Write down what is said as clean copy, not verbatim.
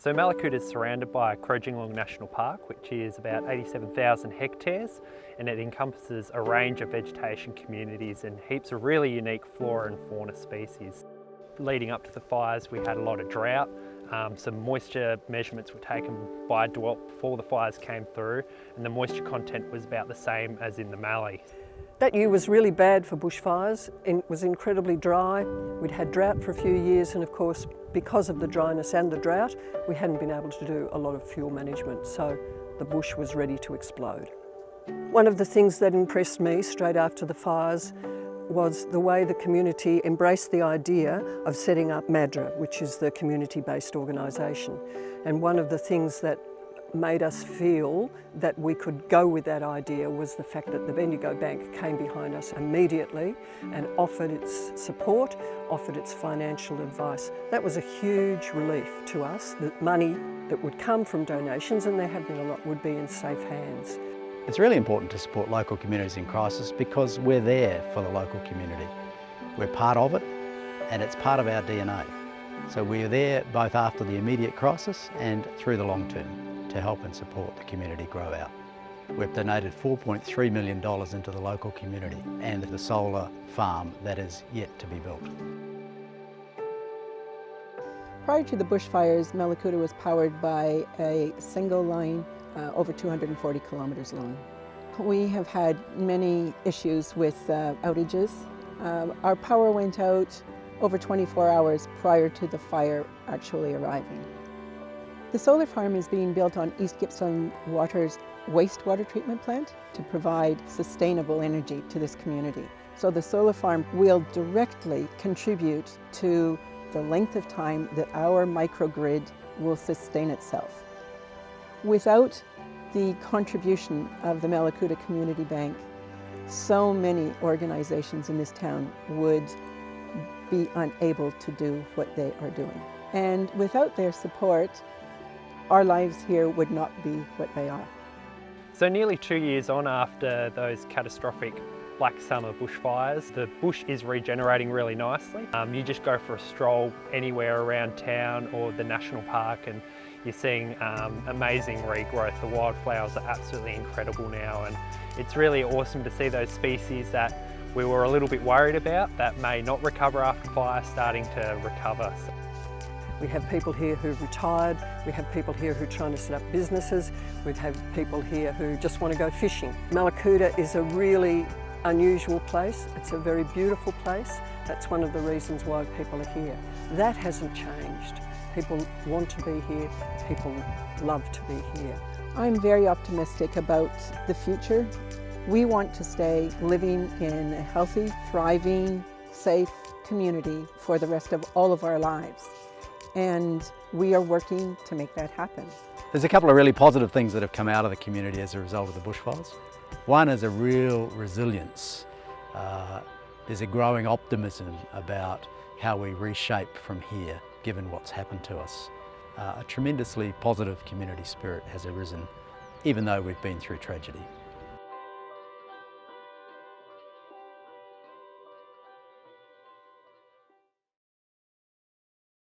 So Mallacoota is surrounded by Crojinglong National Park, which is about 87,000 hectares, and it encompasses a range of vegetation communities and heaps of really unique flora and fauna species. Leading up to the fires, we had a lot of drought. Some moisture measurements were taken by DeWalt before the fires came through, and the moisture content was about the same as in the Mallee. That year was really bad for bushfires. It was incredibly dry. We'd had drought for a few years, and of course, because of the dryness and the drought, we hadn't been able to do a lot of fuel management, so the bush was ready to explode. One of the things that impressed me straight after the fires was the way the community embraced the idea of setting up MADRA, which is the community-based organisation. And one of the things that made us feel that we could go with that idea was the fact that the Bendigo Bank came behind us immediately and offered its support, offered its financial advice. That was a huge relief to us. The money that would come from donations, and there have been a lot, would be in safe hands. It's really important to support local communities in crisis because we're there for the local community. We're part of it, and it's part of our DNA. So we're there both after the immediate crisis and through the long term to help and support the community grow out. We've donated $4.3 million into the local community and the solar farm that is yet to be built. Prior to the bushfires, Mallacoota was powered by a single line over 240 kilometres long. We have had many issues with outages. Our power went out over 24 hours prior to the fire actually arriving. The solar farm is being built on East Gippsland Water's wastewater treatment plant to provide sustainable energy to this community. So the solar farm will directly contribute to the length of time that our microgrid will sustain itself. Without the contribution of the Mallacoota Community Bank, so many organizations in this town would be unable to do what they are doing. And without their support, our lives here would not be what they are. So nearly 2 years on after those catastrophic black summer bushfires, the bush is regenerating really nicely. You just go for a stroll anywhere around town or the national park and you're seeing amazing regrowth. The wildflowers are absolutely incredible now, and it's really awesome to see those species that we were a little bit worried about that may not recover after fire starting to recover. We have people here who've retired, we have people here who are trying to set up businesses, we have people here who just want to go fishing. Mallacoota is a really unusual place, it's a very beautiful place. That's one of the reasons why people are here. That hasn't changed. People want to be here, people love to be here. I'm very optimistic about the future. We want to stay living in a healthy, thriving, safe community for the rest of all of our lives. And we are working to make that happen. There's a couple of really positive things that have come out of the community as a result of the bushfires. One is a real resilience. There's a growing optimism about how we reshape from here, given what's happened to us. A tremendously positive community spirit has arisen, even though we've been through tragedy.